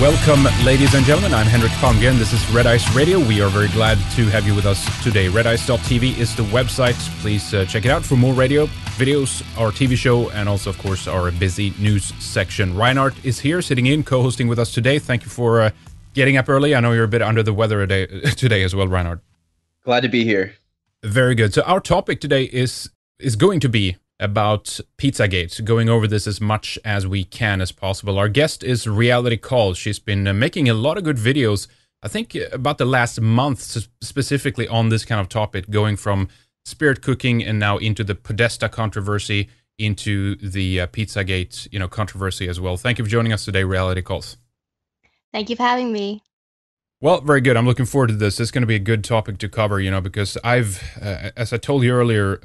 Welcome, ladies and gentlemen. I'm Henrik Palmgren. This is Red Ice Radio. We are very glad to have you with us today. RedIce.tv is the website. Please check it out for more radio, videos, our TV show, and also, of course, our busy news section. Reinhardt is here, sitting in, co-hosting with us today. Thank you for getting up early. I know you're a bit under the weather today as well, Reinhardt. Glad to be here. Very good. So our topic today is going to be about Pizzagate, going over this as much as we can as possible. Our guest is Reality Calls. She's been making a lot of good videos, I think about the last month, specifically on this kind of topic, going from spirit cooking and now into the Podesta controversy, into the Pizzagate, controversy as well. Thank you for joining us today, Reality Calls. Thank you for having me. Well, very good. I'm looking forward to this. It's going to be a good topic to cover, because I've, as I told you earlier,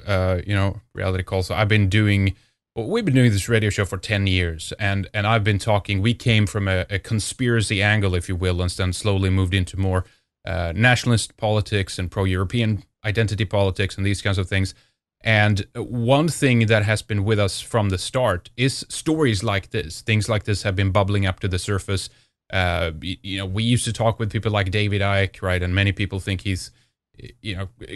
Reality Calls, we've been doing this radio show for 10 years, and I've been talking, we came from a conspiracy angle, if you will, and then slowly moved into more nationalist politics and pro-European identity politics and these kinds of things. And one thing that has been with us from the start is stories like this. Things like this have been bubbling up to the surface. We used to talk with people like David Icke, right? And many people think he's,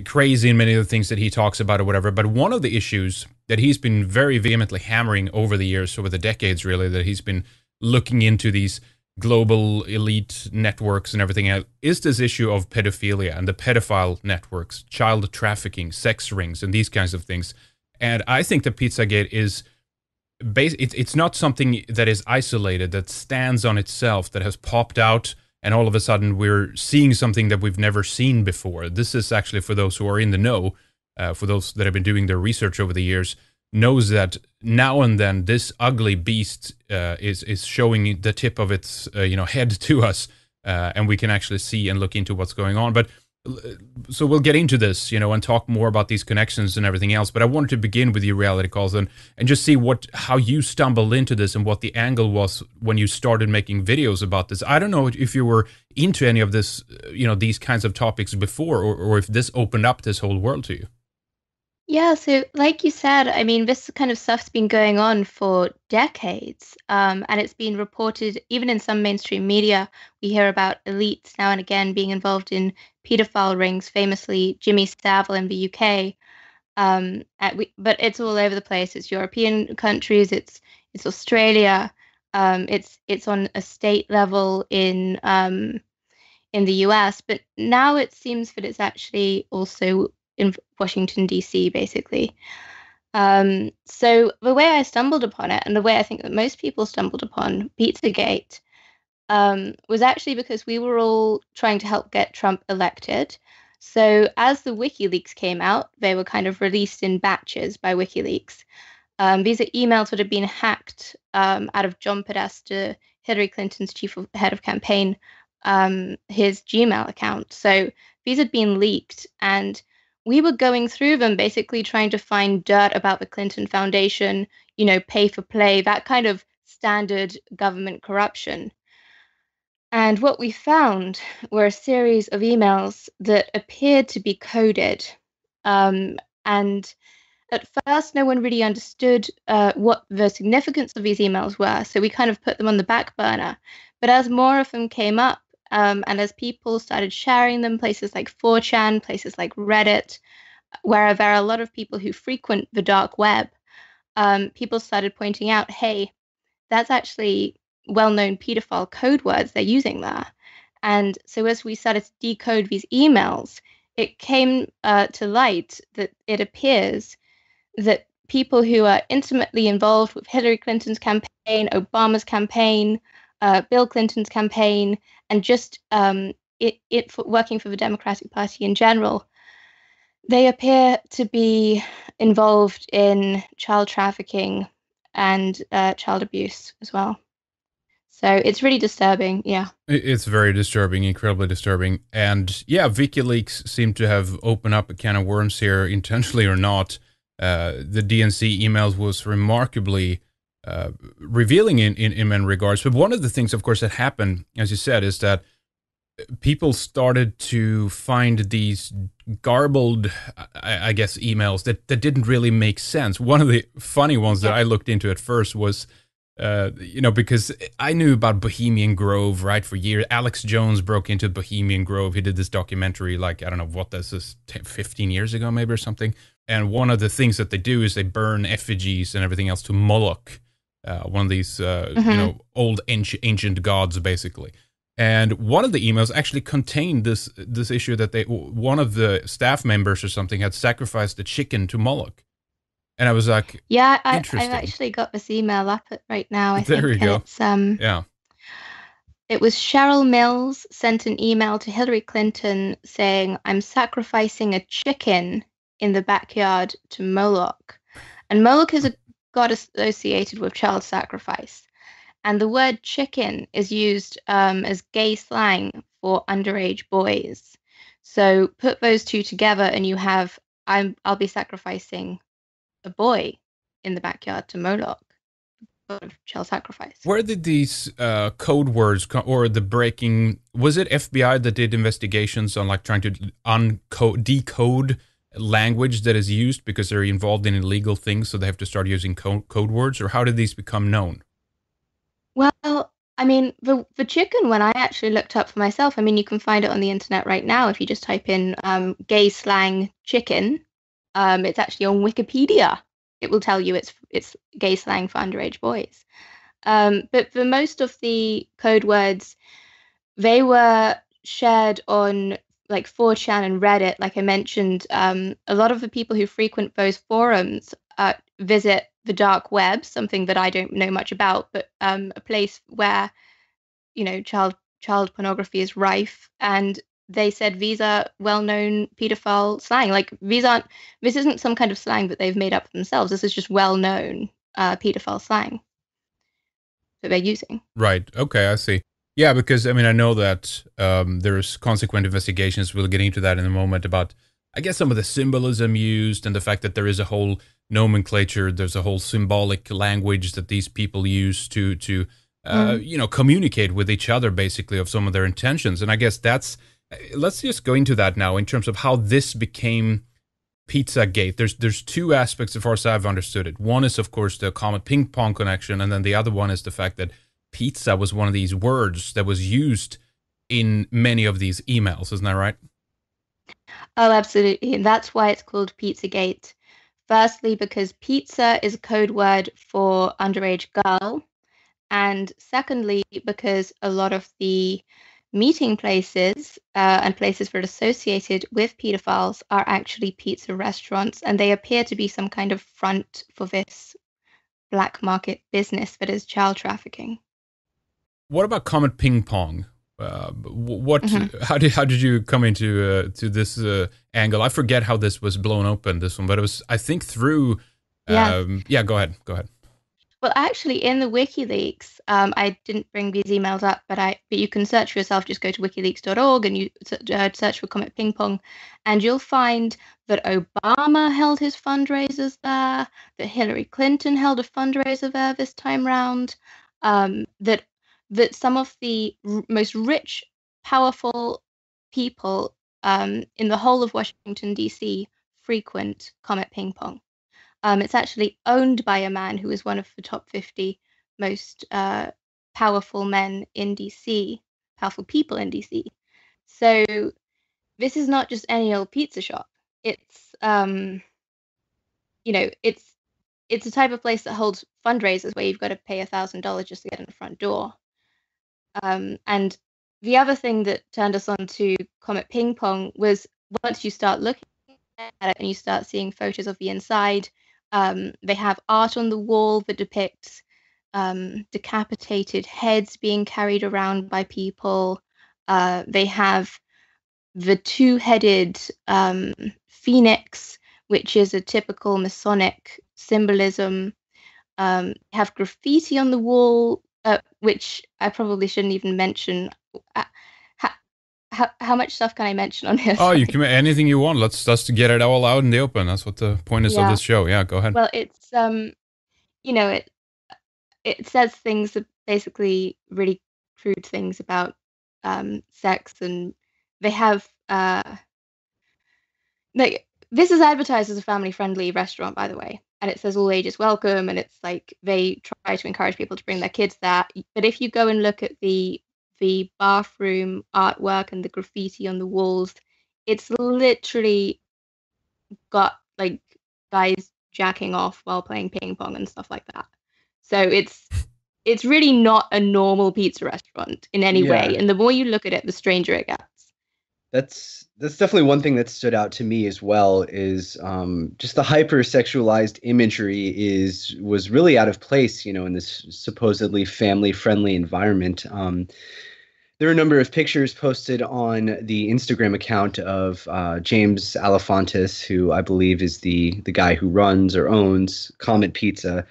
crazy in many of the things that he talks about or whatever. But one of the issues that he's been very vehemently hammering over the years, over the decades really, that he's been looking into these global elite networks and everything else, is this issue of pedophilia and the pedophile networks, child trafficking, sex rings, and these kinds of things. And I think the Pizzagate is it's not something that is isolated, that stands on itself, that has popped out, and all of a sudden we're seeing something that we've never seen before. This is actually, for those who are in the know, for those that have been doing their research over the years, knows that now and then this ugly beast is showing the tip of its head to us, and we can actually see and look into what's going on. But so we'll get into this, and talk more about these connections and everything else. But I wanted to begin with your Reality Calls and just see how you stumbled into this and what the angle was when you started making videos about this. I don't know if you were into any of this, these kinds of topics before, or if this opened up this whole world to you. Yeah, so like you said, this kind of stuff's been going on for decades, and it's been reported, even in some mainstream media, we hear about elites now and again being involved in paedophile rings, famously Jimmy Savile in the UK, but it's all over the place. It's European countries, it's Australia, it's on a state level in the US, but now it seems that it's actually also in Washington, D.C., basically. So the way I stumbled upon it, and the way I think that most people stumbled upon Pizzagate, was actually because we were all trying to help get Trump elected. So as the WikiLeaks came out, they were kind of released in batches by WikiLeaks. These are emails that had been hacked out of John Podesta, Hillary Clinton's head of campaign, his Gmail account. So these had been leaked, and we were going through them, basically trying to find dirt about the Clinton Foundation, pay for play, that kind of standard government corruption. And what we found were a series of emails that appeared to be coded. And at first, no one really understood what the significance of these emails were. So we kind of put them on the back burner. But as more of them came up, and as people started sharing them, places like 4chan, places like Reddit, where there are a lot of people who frequent the dark web, people started pointing out, hey, that's actually well-known pedophile code words they're using there. And so as we started to decode these emails, it came to light that it appears that people who are intimately involved with Hillary Clinton's campaign, Obama's campaign, Bill Clinton's campaign, and just working for the Democratic Party in general, they appear to be involved in child trafficking and child abuse as well. So it's really disturbing, yeah. It's very disturbing, incredibly disturbing. And yeah, WikiLeaks seem to have opened up a can of worms here, intentionally or not. The DNC emails was remarkably revealing in many regards. But one of the things, of course, that happened, as you said, is that people started to find these garbled, I guess, emails that didn't really make sense. One of the funny ones that I looked into at first was Because I knew about Bohemian Grove, right, for years. Alex Jones broke into Bohemian Grove. He did this documentary, like, I don't know what this is, 15 years ago, maybe, or something. And one of the things that they do is they burn effigies and everything else to Moloch, one of these, Hmm. old ancient gods, basically. And one of the emails actually contained this issue that one of the staff members or something had sacrificed a chicken to Moloch. And I was like, Yeah, I've interesting. actually got this email up right now, I There think, you and go. Yeah. it was Cheryl Mills sent an email to Hillary Clinton saying, "I'm sacrificing a chicken in the backyard to Moloch." And Moloch is a god associated with child sacrifice. And the word chicken is used as gay slang for underage boys. So put those two together, and you have I'll be sacrificing a boy in the backyard to Moloch, god of child sacrifice. Where did these code words or the breaking? Was it FBI that did investigations on like trying to decode language that is used because they're involved in illegal things, so they have to start using code words? Or how did these become known? Well, I mean, the chicken one I actually looked up for myself. I mean, you can find it on the internet right now if you just type in gay slang chicken. It's actually on Wikipedia. It will tell you it's gay slang for underage boys. But for most of the code words, they were shared on like 4chan and Reddit. Like I mentioned, a lot of the people who frequent those forums visit the dark web, something that I don't know much about, but a place where child pornography is rife. And they said these are well-known pedophile slang. Like this isn't some kind of slang that they've made up themselves. This is just well-known pedophile slang that they're using. Right. Okay, I see. Yeah, because I mean, I know that there's consequent investigations. We'll get into that in a moment about, I guess, some of the symbolism used and the fact that there is a whole nomenclature. There's a whole symbolic language that these people use to Mm. communicate with each other, basically, of some of their intentions. And I guess that's. Let's just go into that now in terms of how this became Pizzagate. There's two aspects as far as I've understood it. One is of course the Comet Ping Pong connection, and then the other one is the fact that pizza was one of these words that was used in many of these emails. Isn't that right? Oh, absolutely. And that's why it's called Pizzagate. Firstly, because pizza is a code word for underage girl. And secondly, because a lot of the meeting places and places that are associated with pedophiles are actually pizza restaurants, and they appear to be some kind of front for this black market business that is child trafficking. What about Comet Ping Pong? What? Hmm. How did you come into to this angle? I forget how this was blown open. This one, but it was I think through. Yeah. Yeah, go ahead. Go ahead. Well, actually, in the WikiLeaks, I didn't bring these emails up, but you can search for yourself. Just go to wikileaks.org and you search for Comet Ping Pong, and you'll find that Obama held his fundraisers there, that Hillary Clinton held a fundraiser there this time round, that some of the most rich, powerful people in the whole of Washington, D.C. frequent Comet Ping Pong. It's actually owned by a man who is one of the top 50 most powerful men in DC, powerful people in DC. So this is not just any old pizza shop. It's it's a type of place that holds fundraisers where you've got to pay $1,000 just to get in the front door. And the other thing that turned us on to Comet Ping Pong was once you start looking at it and you start seeing photos of the inside. They have art on the wall that depicts decapitated heads being carried around by people. They have the two-headed phoenix, which is a typical Masonic symbolism. Have graffiti on the wall, which I probably shouldn't even mention. Uh, how much stuff can I mention on here? Oh, you Sorry. can anything you want. Let's get it all out in the open. That's what the point is of Yeah. this show. Yeah, go ahead. Well, it's you know, it says things that basically really crude things about sex, and they have like this is advertised as a family friendly restaurant, by the way. and it says all ages welcome, and it's like they try to encourage people to bring their kids there. But if you go and look at the bathroom artwork and the graffiti on the walls, it's literally got like guys jacking off while playing ping pong and stuff like that. So it's really not a normal pizza restaurant in any way. Yeah. And the more you look at it, the stranger it gets. That's definitely one thing that stood out to me as well is just the hypersexualized imagery was really out of place, in this supposedly family-friendly environment. There are a number of pictures posted on the Instagram account of James Alefantis, who I believe is the guy who runs or owns Comet Pizza,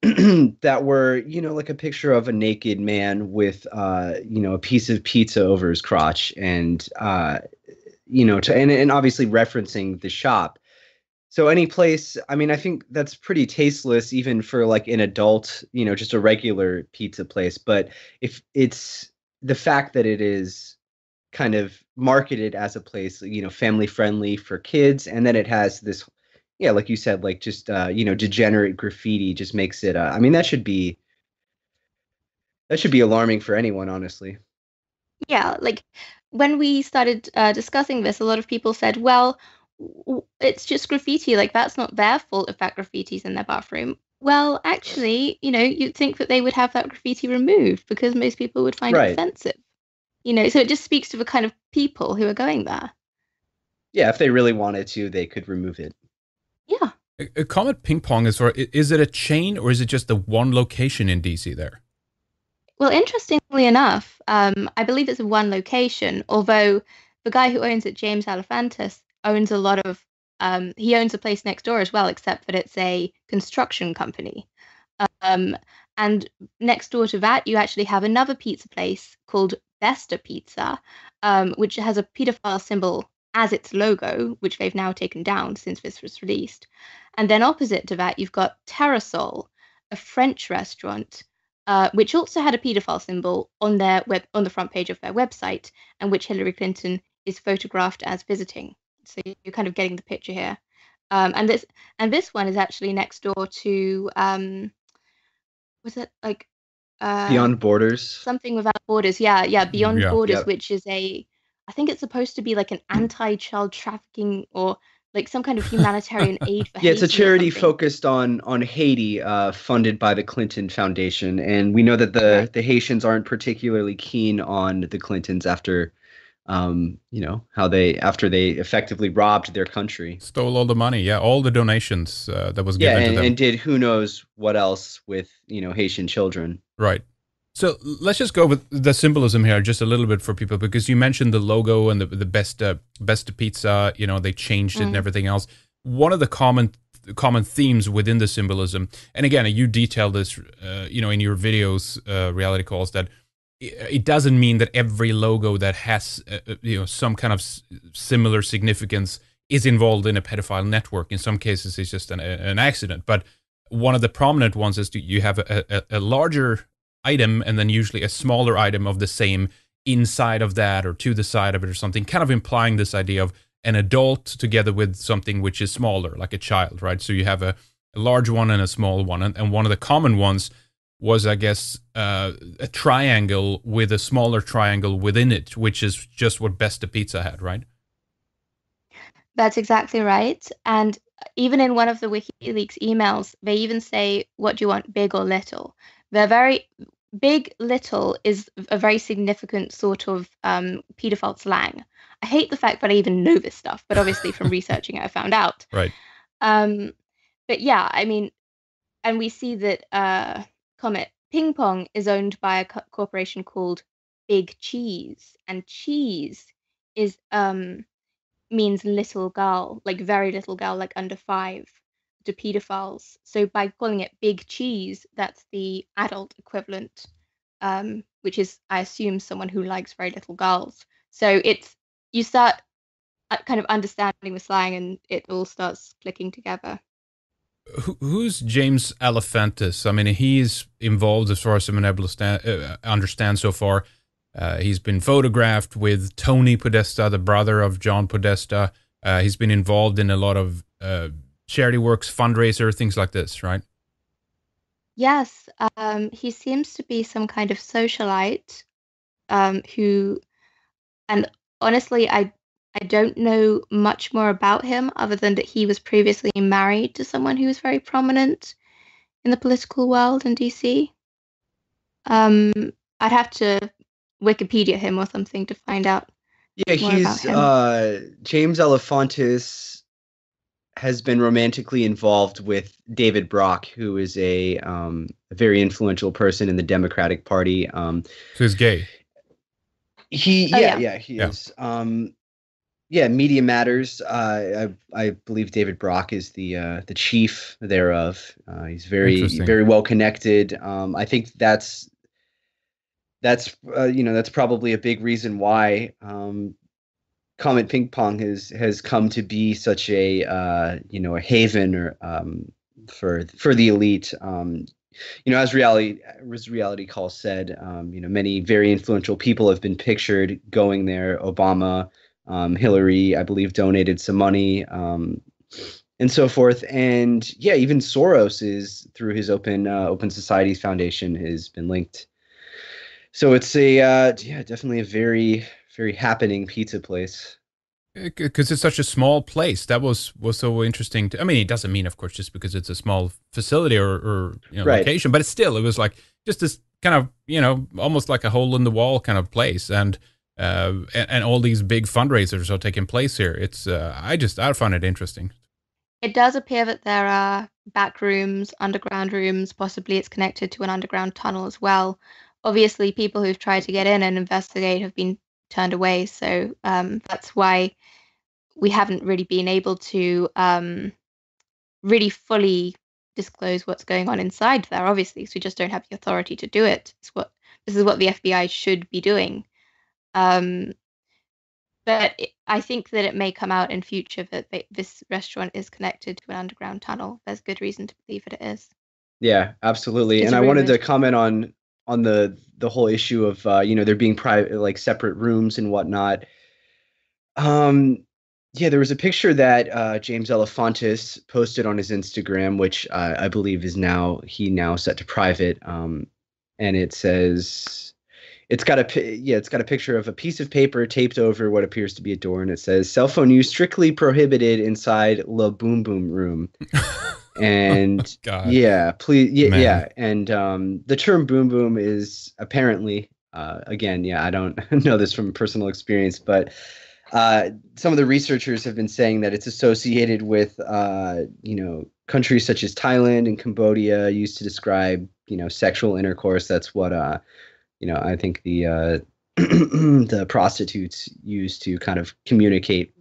that were, like a picture of a naked man with, a piece of pizza over his crotch and, and obviously referencing the shop. So any place, I mean, I think that's pretty tasteless even for like an adult, just a regular pizza place. But if it's the fact that it is kind of marketed as a place, family friendly for kids, and then it has this, yeah, like you said, like just degenerate graffiti just makes it. I mean, that should be alarming for anyone, honestly. Yeah, like when we started discussing this, a lot of people said, well, it's just graffiti. Like, that's not their fault if that graffiti's in their bathroom. Well, actually, you'd think that they would have that graffiti removed because most people would find it Right. offensive. So it just speaks to the kind of people who are going there. Yeah, if they really wanted to, they could remove it. Yeah. Comet Ping Pong is it a chain or is it just the one location in DC there? Well, interestingly enough, I believe it's one location, although the guy who owns it, James Alefantis, owns a lot of, he owns a place next door as well, except that it's a construction company. Um, and next door to that, you actually have another pizza place called Besta Pizza, which has a pedophile symbol as its logo, which they've now taken down since this was released. And then opposite to that, you've got Terrasol, a French restaurant which also had a paedophile symbol on on the front page of their website, and which Hillary Clinton is photographed as visiting. So you're kind of getting the picture here. And this one is actually next door to was it like Beyond Borders. something without borders? Yeah, Beyond Yeah. Borders, Yep. which is I think it's supposed to be like an anti-child trafficking or like some kind of humanitarian aid for Yeah, it's a Haiti or charity something. focused on Haiti, funded by the Clinton Foundation, and we know that the Right. the Haitians aren't particularly keen on the Clintons after, how they after they effectively robbed their country. Stole all the money, yeah, all the donations that was Yeah, given to and, them. and did who knows what else with Haitian children. Right. So let's just go with the symbolism here just a little bit for people because you mentioned the logo and the best pizza. They changed it and everything else. One of the common themes within the symbolism, and again, you detail this, in your videos, reality calls, that it doesn't mean that every logo that has some kind of similar significance is involved in a pedophile network. In some cases, it's just an accident. But one of the prominent ones is you have a larger item and then usually a smaller item of the same inside of that or to the side of it or something, kind of implying this idea of an adult together with something which is smaller, like a child, right? So you have a large one and a small one. And one of the common ones was, I guess, a triangle with a smaller triangle within it, which is just what Besta Pizza had, right? That's exactly right. And even in one of the WikiLeaks emails, they even say, what do you want, big or little? They're very big, little is a very significant sort of pedophile slang. I hate the fact that I even know this stuff, but obviously from researching it, I found out. Right. But yeah, I mean, and we see that Comet Ping Pong is owned by a corporation called Big Cheese, and cheese is means little girl, like very little girl, like under 5 to pedophiles. So by calling it Big Cheese, that's the adult equivalent, which is, I assume, someone who likes very little girls. So you start kind of understanding the slang and it all starts clicking together. Who's James Alefantis? I mean, he's involved, as far as I've been able to understand so far. He's been photographed with Tony Podesta, the brother of John Podesta. He's been involved in a lot of charity works, fundraiser, things like this, right? Yes, he seems to be some kind of socialite who, and honestly, I don't know much more about him other than that he was previously married to someone who was very prominent in the political world in DC. Um, I'd have to Wikipedia him or something to find out Yeah, more about he's him. James Alefantis has been romantically involved with David Brock, who is a very influential person in the Democratic Party. So he's gay. Oh yeah, He Yeah. is. Yeah, Media Matters. I believe David Brock is the chief thereof. He's Interesting. very well connected. I think that's probably a big reason why Comet Ping Pong has come to be such a haven or for the elite. As Reality Call said, many very influential people have been pictured going there. Obama, Hillary, I believe, donated some money, and so forth. And yeah, even Soros is through his Open Societies Foundation has been linked. So it's definitely a very happening pizza place. Because it's such a small place. That was so interesting. I mean, it doesn't mean, of course, just because it's a small facility or Right. location, but it's still, it was like just this kind of almost like a hole in the wall kind of place, and all these big fundraisers are taking place here. It's I find it interesting. it does appear that there are back rooms, underground rooms. Possibly it's connected to an underground tunnel as well. Obviously, people who've tried to get in and investigate have been turned away, so that's why we haven't really been able to really fully disclose what's going on inside there, obviously, because we just don't have the authority to do it. This is what the FBI should be doing. Um, but I think that it may come out in future that this restaurant is connected to an underground tunnel. There's good reason to believe that it is. Yeah, absolutely. It's And I wanted rumored. to comment on the whole issue of there being private like separate rooms and whatnot. Um, yeah, there was a picture that James Alefantis posted on his Instagram, which I believe is now set to private. And it says it's got a picture of a piece of paper taped over what appears to be a door, and it says cell phone use strictly prohibited inside La Boom Boom Room. And God, yeah, please, yeah, man. yeah. And the term boom boom is apparently, again, yeah, I don't know this from personal experience, but some of the researchers have been saying that it's associated with, countries such as Thailand and Cambodia used to describe, sexual intercourse. That's what, I think the prostitutes use to kind of communicate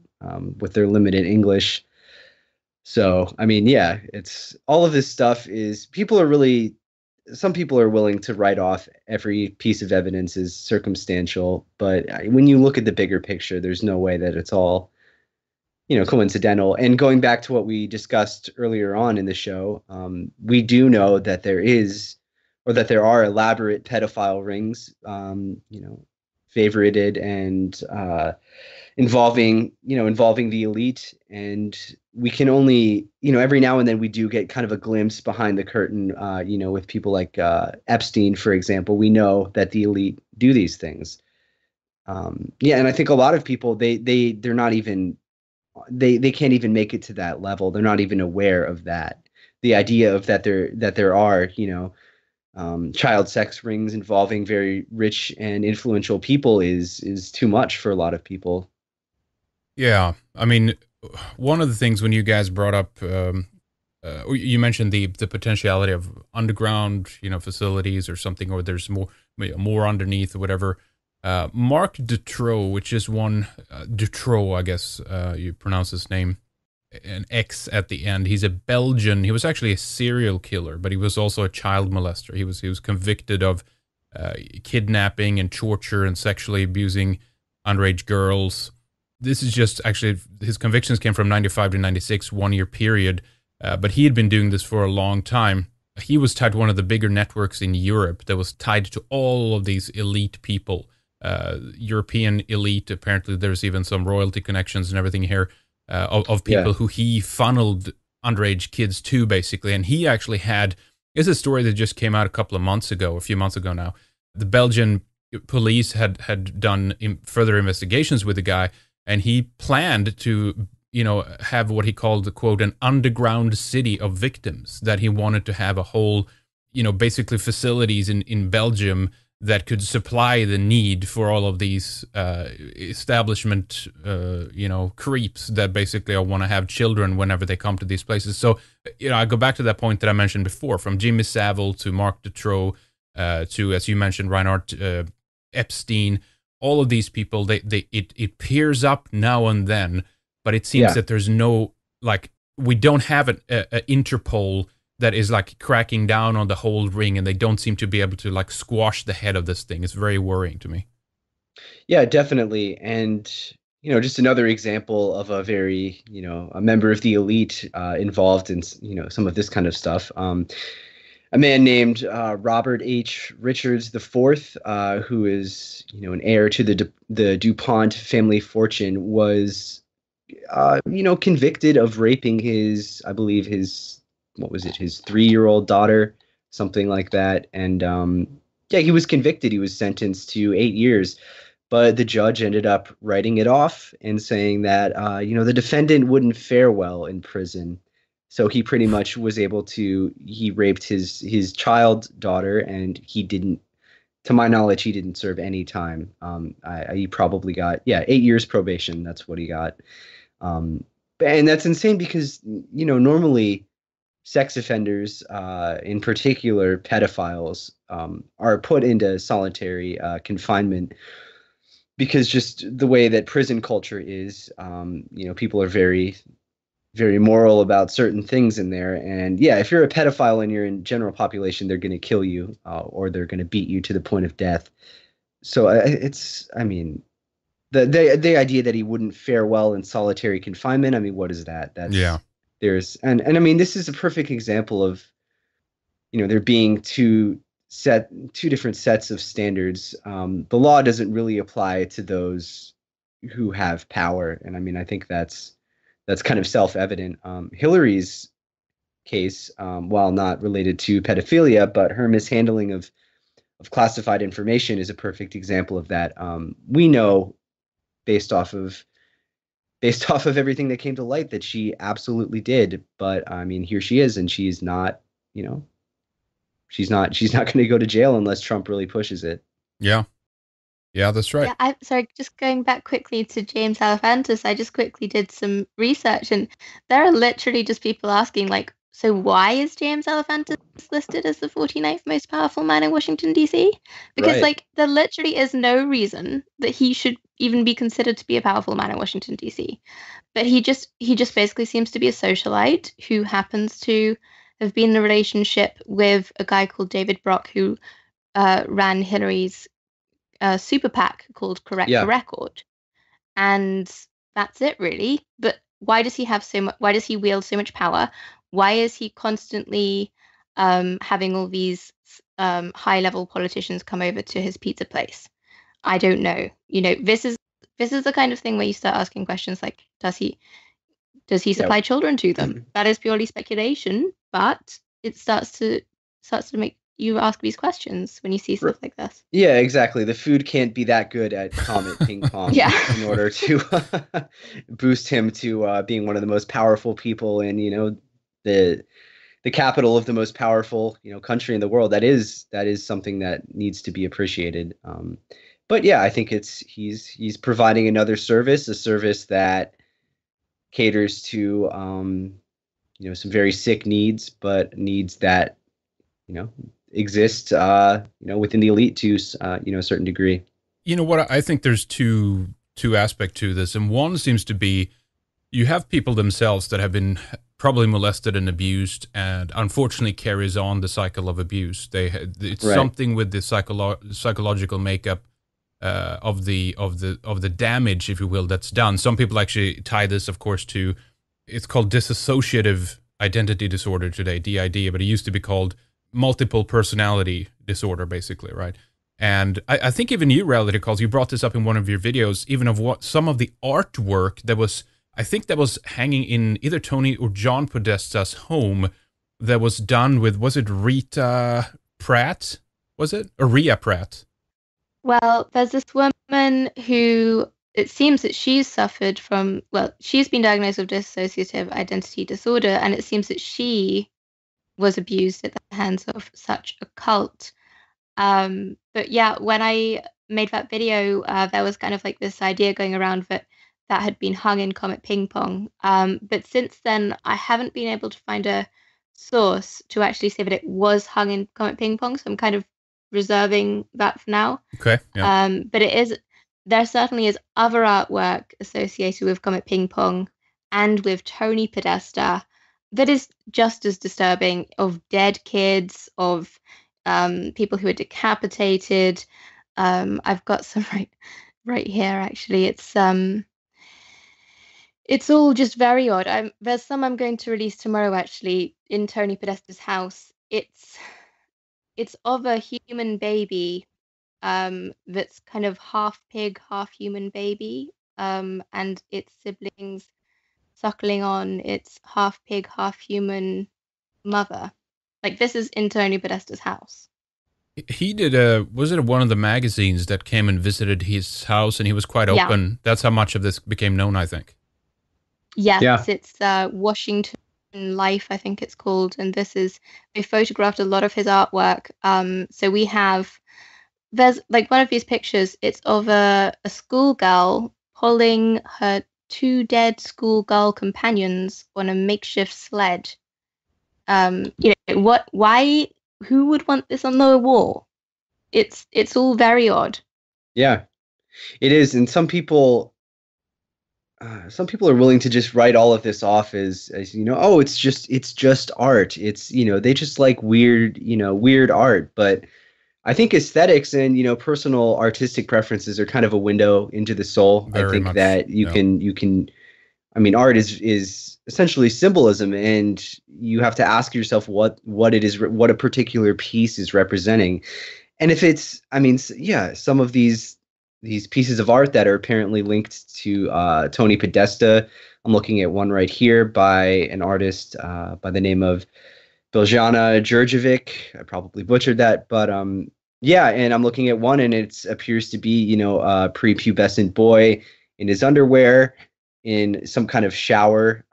with their limited English. So, I mean, yeah, it's all of this stuff is some people are willing to write off every piece of evidence as circumstantial, but when you look at the bigger picture, there's no way that it's all, coincidental. And going back to what we discussed earlier on in the show, we do know that there are elaborate pedophile rings, favorited and involving the elite. And we can only, every now and then we do get kind of a glimpse behind the curtain, with people like Epstein, for example. We know that the elite do these things. Yeah, and I think a lot of people they're not even they can't even make it to that level. They're not even aware of that. The idea of that there are, child sex rings involving very rich and influential people is too much for a lot of people. Yeah, I mean, one of the things when you guys brought up, you mentioned the potentiality of underground, facilities or something, or there's more underneath or whatever. Mark Dutroux, which is one Dutroux, I guess you pronounce his name, an X at the end. He's a Belgian. He was actually a serial killer, but he was also a child molester. He was convicted of kidnapping and torture and sexually abusing underage girls. This is just actually his convictions came from 95 to 96, 1 year period, but he had been doing this for a long time. He was tied to one of the bigger networks in Europe that was tied to all of these elite people, European elite. Apparently, there's even some royalty connections and everything here of Yeah. people who he funneled underage kids too, basically. And he actually had, it's a story that just came out a few months ago now. The Belgian police had done further investigations with the guy, and he planned to, have what he called, quote, an underground city of victims, that he wanted to have a whole, basically facilities in Belgium that could supply the need for all of these establishment, creeps that basically want to have children whenever they come to these places. So, I go back to that point that I mentioned before, from Jimmy Savile to Marc Dutroux, to, as you mentioned, Reinhard Epstein. All of these people, it peers up now and then, but it seems that there's no, we don't have an Interpol that is cracking down on the whole ring, and they don't seem to be able to squash the head of this thing. It's very worrying to me. Yeah, definitely. And, just another example of a very, a member of the elite involved in, some of this kind of stuff. A man named Robert H. Richards IV, who is, an heir to the DuPont family fortune, was, convicted of raping his 3-year-old daughter, something like that. And he was convicted. He was sentenced to 8 years. But the judge ended up writing it off and saying that, the defendant wouldn't fare well in prison. So he pretty much was able to, he raped his child daughter, and he didn't, to my knowledge, he didn't serve any time. He probably got, 8 years probation. That's what he got. And that's insane because, normally sex offenders, in particular pedophiles, are put into solitary confinement because just the way that prison culture is, people are very, very moral about certain things in there. And if you're a pedophile and you're in general population, they're going to kill you, or they're going to beat you to the point of death. So the idea that he wouldn't fare well in solitary confinement, what is that? This is a perfect example of, there being two different sets of standards. The law doesn't really apply to those who have power. And I think that's kind of self-evident. Hillary's case, while not related to pedophilia, but her mishandling of classified information is a perfect example of that. We know, based off of everything that came to light, that she absolutely did. But here she is, and she's not, she's not going to go to jail unless Trump really pushes it. Yeah, that's right. Yeah, sorry, just going back quickly to James Alefantis, I just quickly did some research, and there are literally just people asking, so why is James Alefantis listed as the 49th most powerful man in Washington, D.C.? Because, there literally is no reason that he should even be considered to be a powerful man in Washington, D.C. But he just basically seems to be a socialite who happens to have been in a relationship with a guy called David Brock, who ran Hillary's super PAC called Correct the Record, and that's it really. But why does he have so much? Why does he wield so much power? Why is he constantly having all these high-level politicians come over to his pizza place? I don't know. This is the kind of thing where you start asking questions like, does he supply children to them? That is purely speculation, but it starts to make you ask these questions when you see stuff like this. Yeah, exactly. The food can't be that good at Comet Ping Pong in order to boost him to being one of the most powerful people in, the capital of the most powerful, country in the world. That is something that needs to be appreciated. But I think he's providing another service, a service that caters to some very sick needs, but needs that exist within the elite to a certain degree. What I think there's two aspects to this, and one seems to be you have people themselves that have been probably molested and abused, and unfortunately carries on the cycle of abuse. It's something with the psychological makeup of the damage, if you will, that's done. Some people actually tie this, of course, to, it's called dissociative identity disorder today, DID, but it used to be called multiple personality disorder, basically, right? And I think even you, Reality Calls, you brought this up in one of your videos, even of what some of the artwork that was, I think that was hanging in either Tony or John Podesta's home that was done with, was it Rita Pratt? Was it? Or Rhea Pratt? Well, there's this woman who it seems that she's suffered from, well, she's been diagnosed with dissociative identity disorder, and it seems that she was abused at the hands of such a cult. But yeah, when I made that video, there was kind of like this idea going around that had been hung in Comet Ping Pong. But since then, I haven't been able to find a source to actually say that it was hung in Comet Ping Pong, so I'm kind of reserving that for now. Okay. Yeah. But there certainly is other artwork associated with Comet Ping Pong and with Tony Podesta that is just as disturbing, of dead kids, of people who are decapitated. I've got some right here actually. It's all just very odd. There's some I'm going to release tomorrow actually in Tony Podesta's house. It's of a human baby that's kind of half pig, half human baby, and its siblings suckling on its half pig, half human mother. Like, this is in Tony Podesta's house. He did was it one of the magazines that came and visited his house, and he was quite Yeah. open. That's how much of this became known, I think. Yes, Yeah. it's Washington Life, I think it's called, and they photographed a lot of his artwork. So there's like one of these pictures, it's of a schoolgirl pulling her two dead schoolgirl companions on a makeshift sled. Who would want this on the wall? It's all very odd. Yeah, it is. And some people are willing to just write all of this off as oh, it's just art. It's, they just like weird art. But I think aesthetics and, personal artistic preferences are kind of a window into the soul. I Very think much, that you can, I mean, art is essentially symbolism, and you have to ask yourself what a particular piece is representing. And if it's, some of these pieces of art that are apparently linked to Tony Podesta. I'm looking at one right here by an artist by the name of Biljana Djurdjevic. I probably butchered that, but yeah, and I'm looking at one, and it appears to be, a prepubescent boy in his underwear in some kind of shower.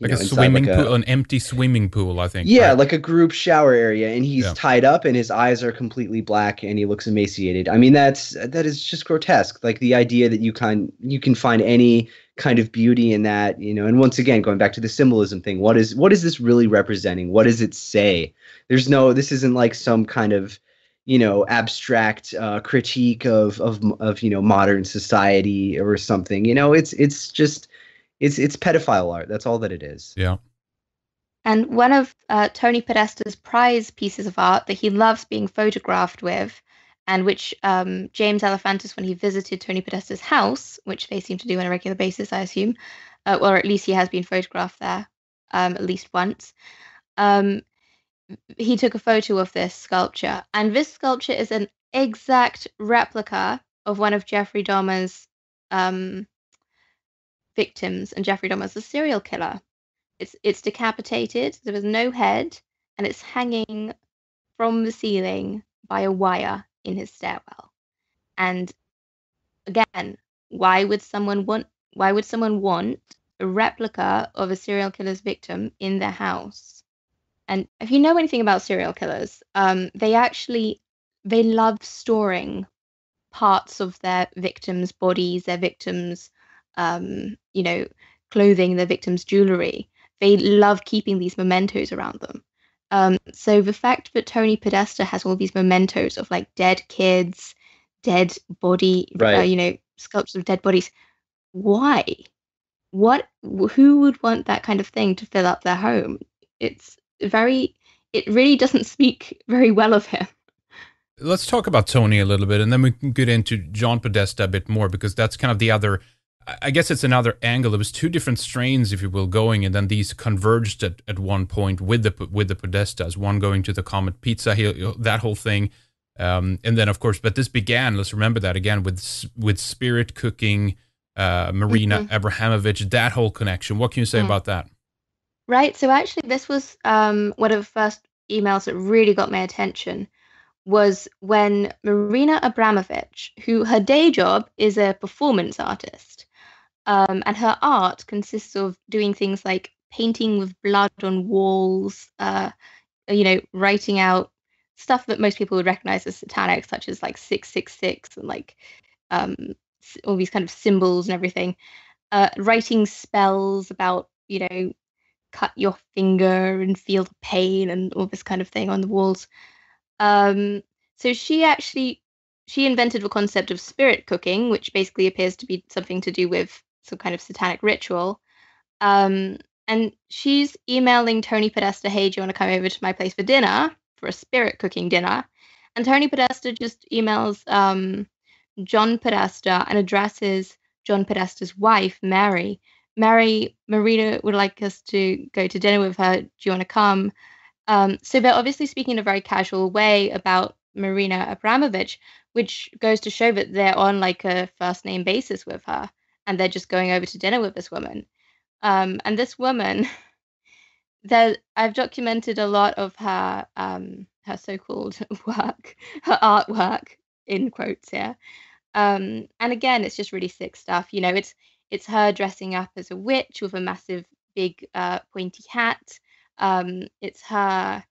Like a swimming pool, an empty swimming pool, I think. Yeah, right? like a group shower area, and he's tied up, and his eyes are completely black, and he looks emaciated. I mean, that is just grotesque. Like the idea that you can find any kind of beauty in that, And once again, going back to the symbolism thing, what is this really representing? What does it say? This isn't like some kind of abstract critique of modern society or something. It's just. It's pedophile art. That's all that it is. Yeah. And one of Tony Podesta's prize pieces of art that he loves being photographed with, and which James Alefantis, when he visited Tony Podesta's house, which they seem to do on a regular basis, I assume, or at least he has been photographed there at least once, he took a photo of this sculpture. And this sculpture is an exact replica of one of Jeffrey Dahmer's victims, and Jeffrey Dahmer's a serial killer. It's decapitated. There is no head, and it's hanging from the ceiling by a wire in his stairwell. And again, why would someone want a replica of a serial killer's victim in their house? And if you know anything about serial killers, they love storing parts of their victims' bodies, their victims' clothing, their victims' jewelry. They love keeping these mementos around them. So the fact that Tony Podesta has all these mementos of like dead kids, dead body, right. Sculptures of dead bodies, why? Who would want that kind of thing to fill up their home? It really doesn't speak very well of him. Let's talk about Tony a little bit, and then we can get into John Podesta a bit more, because that's kind of the other, I guess it's another angle. There was two different strains, if you will, going, and then these converged at one point with the Podestas, one going to the Comet Pizza, that whole thing. And then, of course, but this began, let's remember that again, with spirit cooking, Marina Mhm. Abramovich, that whole connection. What can you say Mm. about that? Right. So actually, this was one of the first emails that really got my attention was when Marina Abramovich, who her day job is a performance artist, and her art consists of doing things like painting with blood on walls, writing out stuff that most people would recognize as satanic, such as like 666 and like um, all these kind of symbols and everything. Writing spells about, cut your finger and feel the pain and all this kind of thing on the walls. Um, so she invented the concept of spirit cooking, which basically appears to be something to do with some kind of satanic ritual. Um, and she's emailing Tony Podesta, hey, do you want to come over to my place for dinner, for a spirit cooking dinner? And Tony Podesta just emails John Podesta and addresses John Podesta's wife, Mary. Mary, Marina would like us to go to dinner with her. Do you want to come? So they're obviously speaking in a very casual way about Marina Abramovich, which goes to show that they're on like a first name basis with her, and they're just going over to dinner with this woman. And this woman, there I've documented a lot of her so-called work, her artwork in quotes here. And again, it's just really sick stuff. It's her dressing up as a witch with a massive big pointy hat. It's her,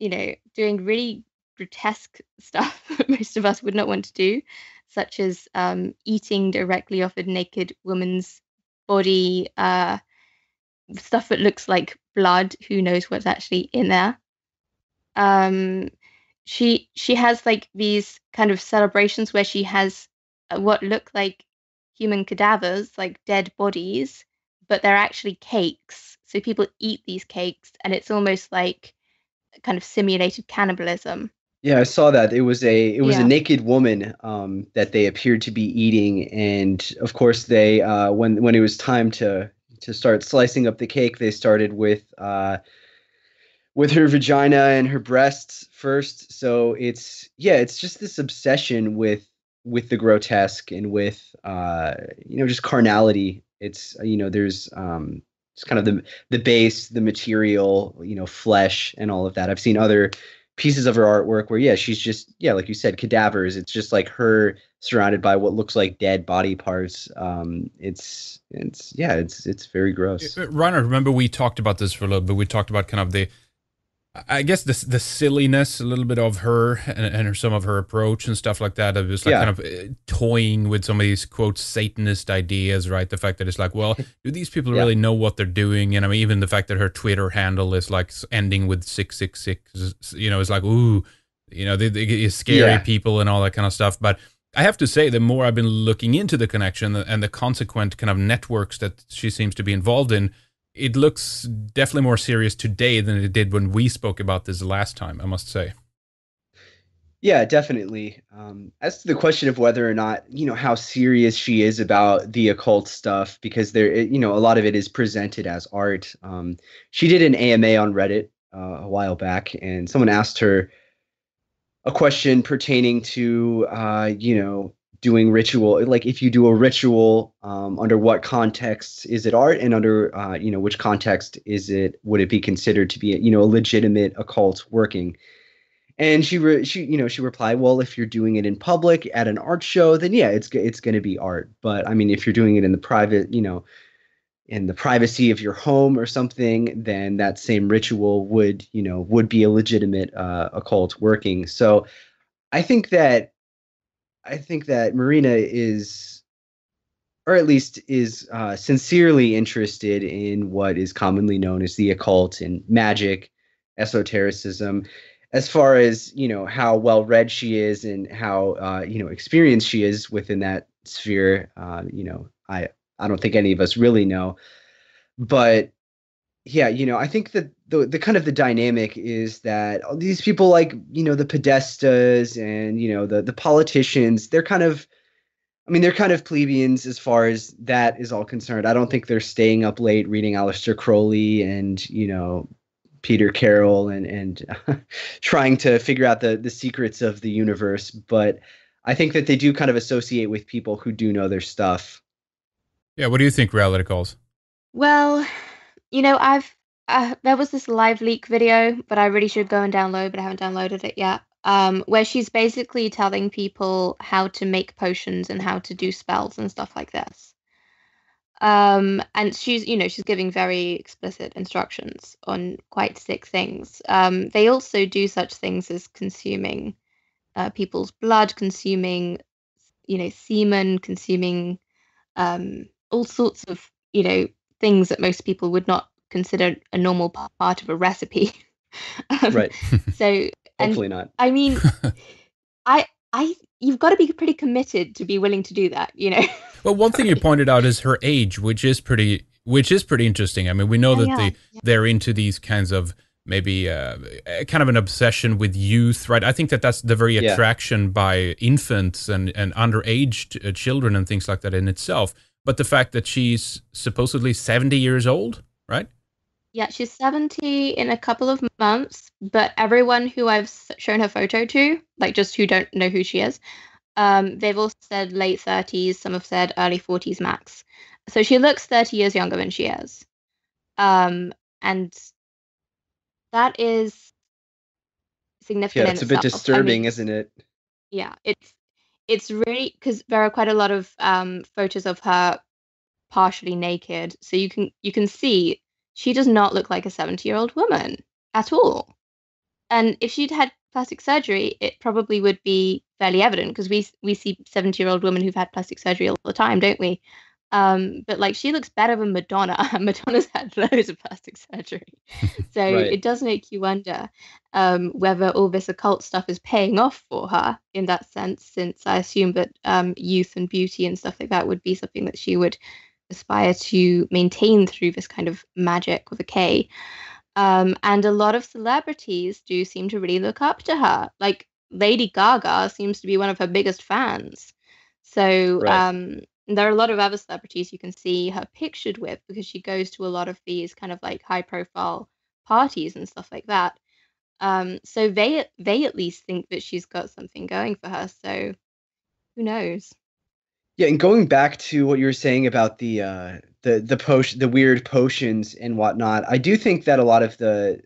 doing really grotesque stuff that most of us would not want to do, such as eating directly off a naked woman's body, stuff that looks like blood. Who knows what's actually in there? Um, she has like these kind of celebrations where she has what look like human cadavers, like dead bodies, but they're actually cakes. So people eat these cakes, and it's almost like kind of simulated cannibalism. Yeah, I saw that. It was a Yeah. naked woman that they appeared to be eating, and of course they when it was time to start slicing up the cake, they started with her vagina and her breasts first. So it's just this obsession with the grotesque and with just carnality. It's there's it's kind of the base, the material, flesh and all of that. I've seen other pieces of her artwork where she's just like you said, cadavers. It's just like her surrounded by what looks like dead body parts. It's very gross. Reinhard, remember we talked about this for a little bit. We talked about kind of I guess the silliness a little bit of her and some of her approach and stuff like that. It was like kind Yeah. of toying with some of these quote Satanist ideas, right? The fact that it's like, well, do these people Yeah. really know what they're doing? And I mean, even the fact that her Twitter handle is like ending with 666, it's like, ooh, they scary Yeah. people and all that kind of stuff. But I have to say, the more I've been looking into the connection and the consequent kind of networks that she seems to be involved in, it looks definitely more serious today than it did when we spoke about this last time, I must say. Yeah, definitely. As to the question of whether or not, how serious she is about the occult stuff, because a lot of it is presented as art. She did an AMA on Reddit a while back, and someone asked her a question pertaining to, doing ritual. Like, if you do a ritual, under what context is it art, and under, which context would it be considered to be, a legitimate occult working? And she replied, well, if you're doing it in public at an art show, then yeah, it's going to be art. But I mean, if you're doing it in the private, in the privacy of your home or something, then that same ritual would be a legitimate occult working. So I think that Marina is, or at least is, sincerely interested in what is commonly known as the occult and magic, esotericism. As far as how well read she is and how experienced she is within that sphere, I don't think any of us really know. But yeah, I think that the kind of the dynamic is that these people, like the Podestas and the politicians, they're kind of plebeians as far as that is all concerned. I don't think they're staying up late reading Aleister Crowley and Peter Carroll and trying to figure out the secrets of the universe. But I think that they do kind of associate with people who do know their stuff. Yeah, what do you think, Reality Calls? Well, I've there was this live leak video, but I really should go and download, but I haven't downloaded it yet. Where she's basically telling people how to make potions and how to do spells and stuff like this. And she's giving very explicit instructions on quite sick things. They also do such things as consuming people's blood, consuming, semen, consuming all sorts of, things that most people would not consider a normal part of a recipe. um, Right. so, and Hopefully not. I mean, I, you've got to be pretty committed to be willing to do that, Well, one thing you pointed out is her age, which is pretty interesting. I mean, we know that Yeah. they're into these kinds of maybe kind of an obsession with youth, right? I think that's the very Yeah. attraction by infants and underage children and things like that in itself. But the fact that she's supposedly 70 years old, right? Yeah, she's 70 in a couple of months, but everyone who I've shown her photo to, like just who don't know who she is, they've all said late 30s, some have said early 40s max. So she looks 30 years younger than she is. And that is Yeah, significant in it's a bit itself. I disturbing, mean, isn't it? yeah, it's really because there are quite a lot of photos of her partially naked, so you can see she does not look like a 70-year-old woman at all. And if she'd had plastic surgery, it probably would be fairly evident because we see 70-year-old women who've had plastic surgery all the time, don't we? But like she looks better than Madonna. Madonna's had loads of plastic surgery. So Right. it does make you wonder whether all this occult stuff is paying off for her in that sense, since I assume that youth and beauty and stuff like that would be something that she would aspire to maintain through this kind of magic with a K. And a lot of celebrities do seem to really look up to her. Like Lady Gaga seems to be one of her biggest fans. So Right. there are a lot of other celebrities you can see her pictured with because she goes to a lot of these kind of like high profile parties and stuff like that. So they at least think that she's got something going for her. So who knows? Yeah, and going back to what you were saying about the potion, the weird potions and whatnot, I do think that a lot of the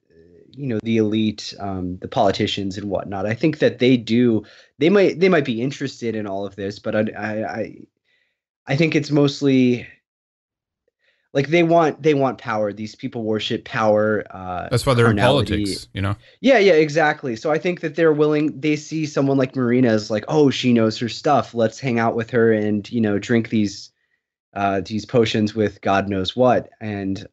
elite, the politicians and whatnot, I think that they might be interested in all of this, but I think it's mostly like they want power. These people worship power, That's why they're in carnality. politics, you know? Yeah, yeah, exactly. So I think that they see someone like Marina as like, oh, she knows her stuff. Let's hang out with her and, drink these potions with God knows what. And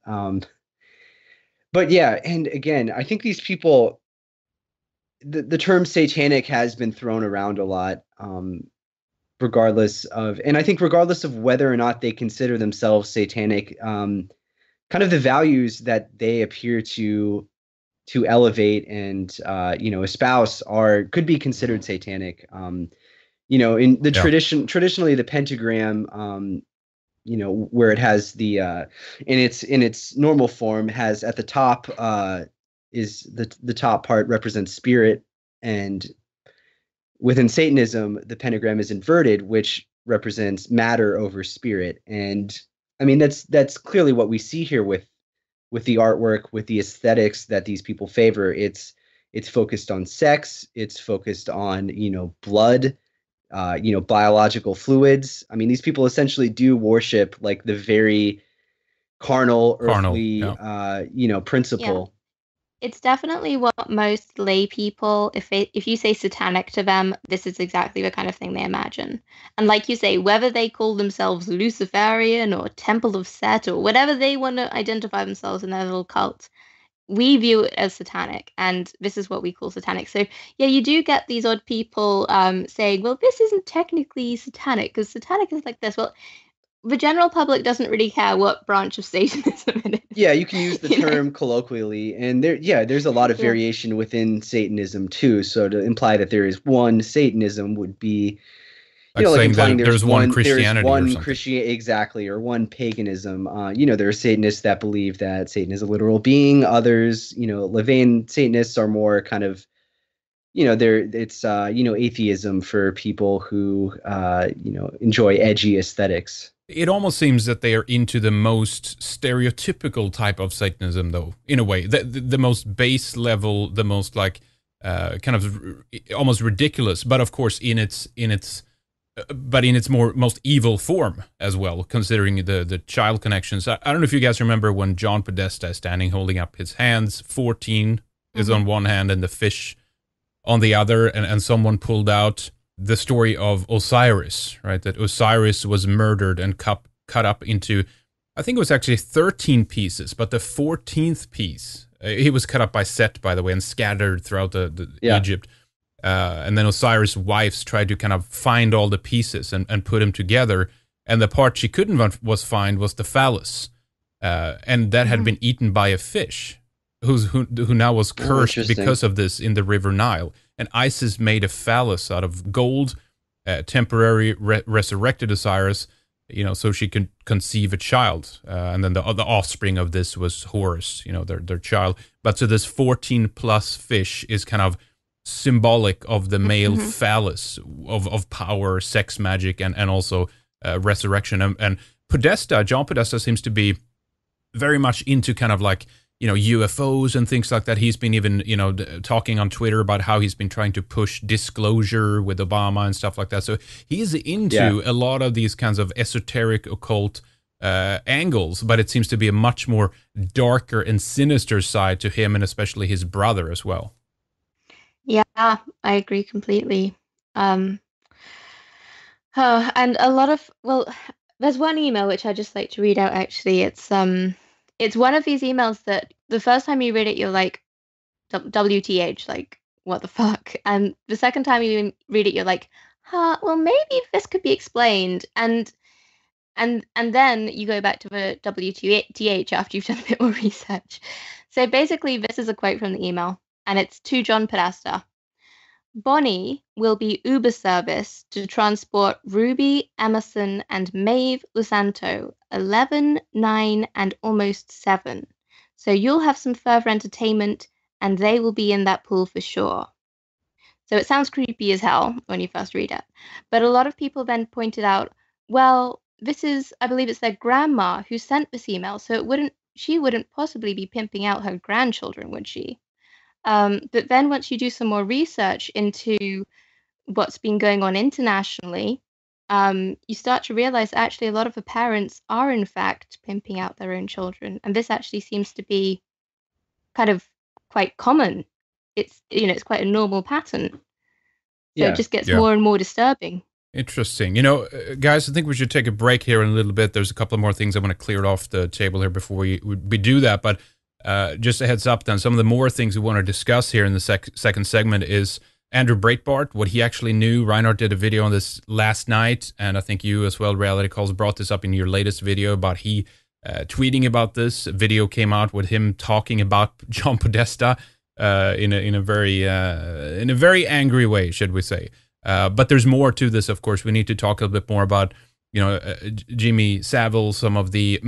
but yeah, and again, I think these people, the term satanic has been thrown around a lot, regardless of, and I think regardless of whether or not they consider themselves satanic, kind of the values that they appear to elevate and espouse are could be considered satanic. In the Yeah. traditionally the pentagram, where it has the in its normal form has at the top, is the top part represents spirit, and within Satanism the pentagram is inverted, which represents matter over spirit. And I mean that's clearly what we see here with the artwork, with the aesthetics that these people favor. It's focused on sex. It's focused on blood, biological fluids. I mean, these people essentially do worship like the very carnal, Carnal. earthly, Yeah. Yeah. principle. It's definitely what most lay people, if you say satanic to them, this is exactly the kind of thing they imagine. And like you say, whether they call themselves Luciferian or Temple of Set or whatever they want to identify themselves in their little cult, we view it as satanic, and this is what we call satanic. So yeah, you do get these odd people saying, well, this isn't technically satanic because satanic is like this. Well, the general public doesn't really care what branch of Satanism it is. Yeah, you can use the You know? term colloquially, and there's a lot of Yeah. variation within Satanism too. So to imply that there is one Satanism would be, Like like saying implying that there's there's one there's Christianity or one something. Christian, exactly, or one paganism. There are Satanists that believe that Satan is a literal being. Others, Levian Satanists are more kind of, it's atheism for people who enjoy edgy aesthetics. It almost seems that they are into the most stereotypical type of Satanism, though, in a way. The most base level, the most like kind of almost ridiculous, but of course in its most evil form as well, considering the child connections. I don't know if you guys remember when John Podesta is standing holding up his hands. 14 is on one hand and the fish on the other, and someone pulled out the story of Osiris, right? That Osiris was murdered and cut up into, I think it was actually 13 pieces, but the 14th piece, he was cut up by Set, by the way, and scattered throughout the Egypt. And then Osiris' wives tried to kind of find all the pieces and put them together. And the part she couldn't find was the phallus. And that had been eaten by a fish who now was cursed because of this in the River Nile. And Isis made a phallus out of gold, temporarily resurrected Osiris, so she could conceive a child. And then the offspring of this was Horus, their child. But so this 14 plus fish is kind of symbolic of the male phallus of power, sex magic, and also resurrection. And John Podesta seems to be very much into kind of like, UFOs and things like that. He's been even, talking on Twitter about how he's been trying to push disclosure with Obama and stuff like that. So he's into a lot of these kinds of esoteric occult angles, but it seems to be a much more darker and sinister side to him, and especially his brother as well. Yeah, I agree completely. And a lot of, there's one email which I just like to read out, actually. It's one of these emails that the first time you read it, you're like, WTH, like, what the fuck? And the second time you read it, you're like, well, maybe this could be explained. And then you go back to the WTH after you've done a bit more research. So basically, this is a quote from the email, and it's to John Podesta. Bonnie will be Uber service to transport Ruby, Emerson, and Maeve Lusanto, 11, 9, and almost 7. So you'll have some further entertainment, and they will be in that pool for sure. So it sounds creepy as hell when you first read it. But a lot of people then pointed out, well, I believe it's their grandma who sent this email, so she wouldn't possibly be pimping out her grandchildren, would she? But then once you do some more research into what's been going on internationally, you start to realize actually a lot of the parents are in fact pimping out their own children. And this actually seems to be kind of quite common. It's, it's quite a normal pattern. So it just gets more and more disturbing. Interesting. Guys, I think we should take a break here in a little bit. There's a couple of more things I want to clear off the table here before we do that. But just a heads up then, some of the more things we want to discuss here in the second segment is Andrew Breitbart, what he actually knew. Reinhardt did a video on this last night, and I think you as well, Reality Calls, brought this up in your latest video about he tweeting about this. A video came out with him talking about John Podesta in a very angry way, should we say. But there's more to this, of course. We need to talk a little bit more about Jimmy Savile, some of the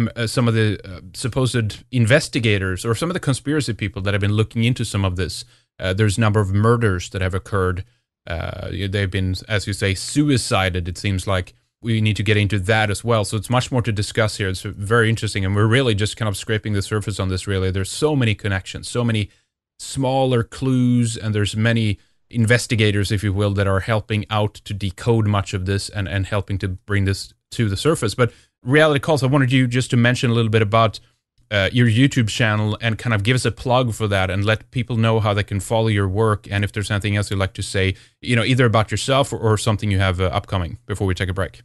supposed investigators or some of the conspiracy people that have been looking into some of this. There's a number of murders that have occurred. They've been, as you say, suicided. It seems like we need to get into that as well. So it's much more to discuss here. It's very interesting, and we're really just kind of scraping the surface on this, really. There's so many connections, so many smaller clues, and there's many investigators, if you will, that are helping out to decode much of this and helping to bring this to the surface. But Reality Calls, I wanted you just to mention a little bit about your YouTube channel and kind of give us a plug for that and let people know how they can follow your work, and if there's anything else you'd like to say, either about yourself or something you have upcoming before we take a break.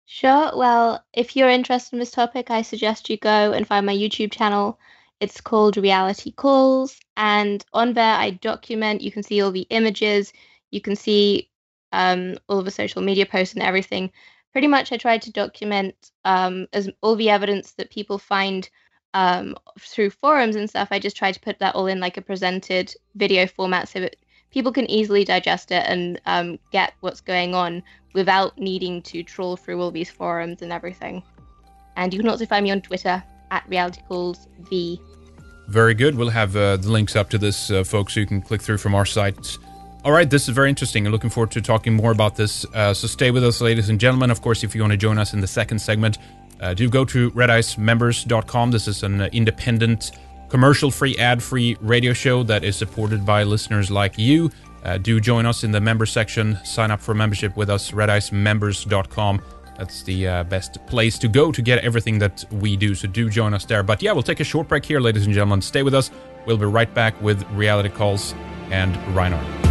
Sure. Well, if you're interested in this topic, I suggest you go and find my YouTube channel. It's called Reality Calls, and on there I document. You can see all the images, you can see all of the social media posts and everything. Pretty much I try to document as all the evidence that people find through forums and stuff. I just try to put that all in like a presented video format so that people can easily digest it and get what's going on without needing to troll through all these forums and everything. And you can also find me on Twitter at RealityCallsV. Very good. We'll have the links up to this, folks, so you can click through from our site All right, this is very interesting. I'm looking forward to talking more about this. So stay with us, ladies and gentlemen. Of course, if you want to join us in the second segment, do go to redicemembers.com. This is an independent, commercial-free, ad-free radio show that is supported by listeners like you. Do join us in the member section. Sign up for a membership with us, redicemembers.com. That's the best place to go to get everything that we do. So do join us there. But yeah, we'll take a short break here, ladies and gentlemen. Stay with us. We'll be right back with Reality Calls and Reinhard.